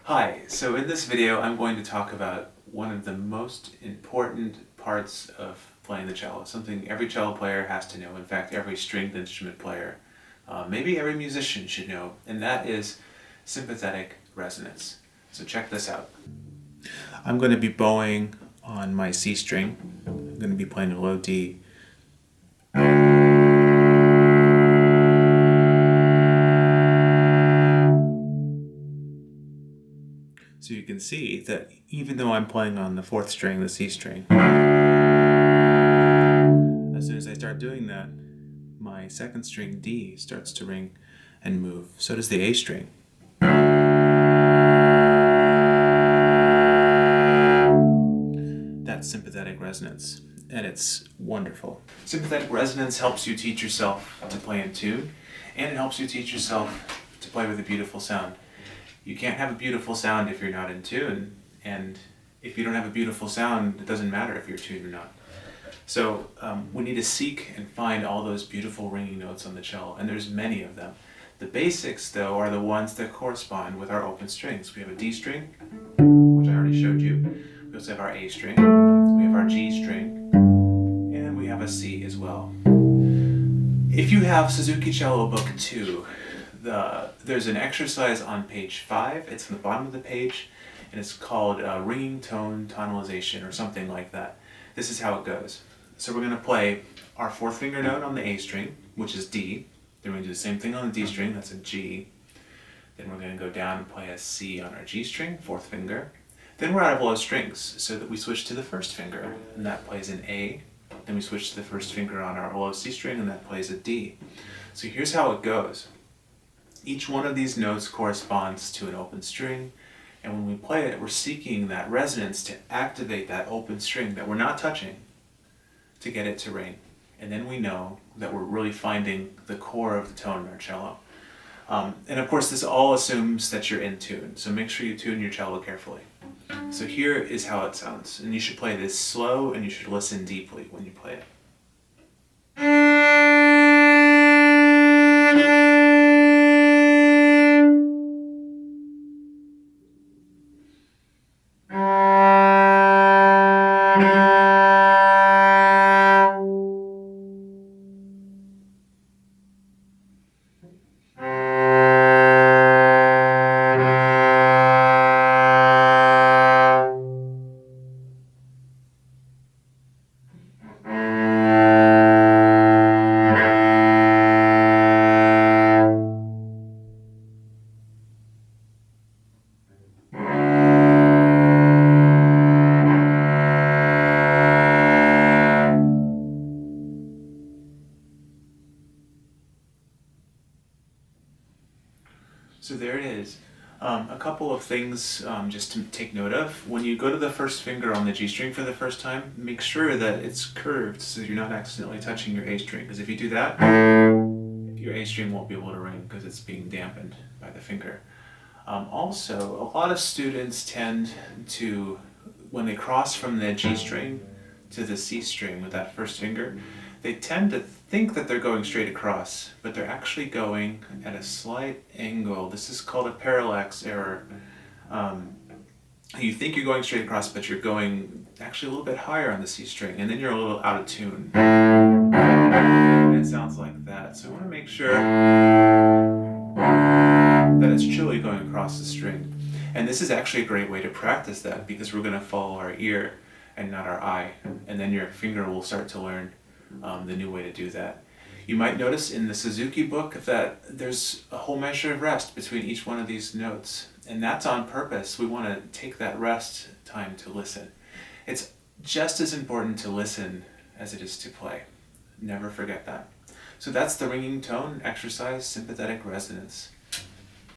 Hi, so in this video I'm going to talk about one of the most important parts of playing the cello, something every cello player has to know, in fact every stringed instrument player, maybe every musician should know, and that is sympathetic resonance. So check this out. I'm going to be bowing on my C string. I'm going to be playing a low D. So you can see that even though I'm playing on the fourth string, the C string, as soon as I start doing that, my second string D starts to ring and move. So does the A string. That's sympathetic resonance, and it's wonderful. Sympathetic resonance helps you teach yourself to play in tune, and it helps you teach yourself to play with a beautiful sound. You can't have a beautiful sound if you're not in tune, and if you don't have a beautiful sound, it doesn't matter if you're tuned or not. So we need to seek and find all those beautiful ringing notes on the cello, and there's many of them. The basics, though, are the ones that correspond with our open strings. We have a D string, which I already showed you. We also have our A string, we have our G string, and we have a C as well. If you have Suzuki Cello Book 2, there's an exercise on page 5. It's on the bottom of the page, and it's called ringing tone tonalization or something like that. This is how it goes. So we're going to play our fourth finger note on the A string, which is D. Then we're going to do the same thing on the D string, that's a G. Then we're going to go down and play a C on our G string, fourth finger. Then we're out of low strings, so that we switch to the first finger, and that plays an A. Then we switch to the first finger on our low C string, and that plays a D. So here's how it goes. Each one of these notes corresponds to an open string, and when we play it, we're seeking that resonance to activate that open string that we're not touching to get it to ring. And then we know that we're really finding the core of the tone in our cello. And of course, this all assumes that you're in tune, so make sure you tune your cello carefully. So here is how it sounds, and you should play this slow, and you should listen deeply when you play it. So there it is. A couple of things just to take note of. When you go to the first finger on the G string for the first time, make sure that it's curved so you're not accidentally touching your A string, because if you do that, your A string won't be able to ring because it's being dampened by the finger. Also, a lot of students tend to, when they cross from the G string to the C string with that first finger, they tend to think that they're going straight across, but they're actually going at a slight angle. This is called a parallax error. You think you're going straight across, but you're going actually a little bit higher on the C string, and then you're a little out of tune. And it sounds like that. So I want to make sure that it's truly going across the string. And this is actually a great way to practice that, because we're going to follow our ear and not our eye, and then your finger will start to learn the new way to do that. You might notice in the Suzuki book that there's a whole measure of rest between each one of these notes, and that's on purpose. We want to take that rest time to listen. It's just as important to listen as it is to play. Never forget that. So that's the ringing tone exercise, sympathetic resonance.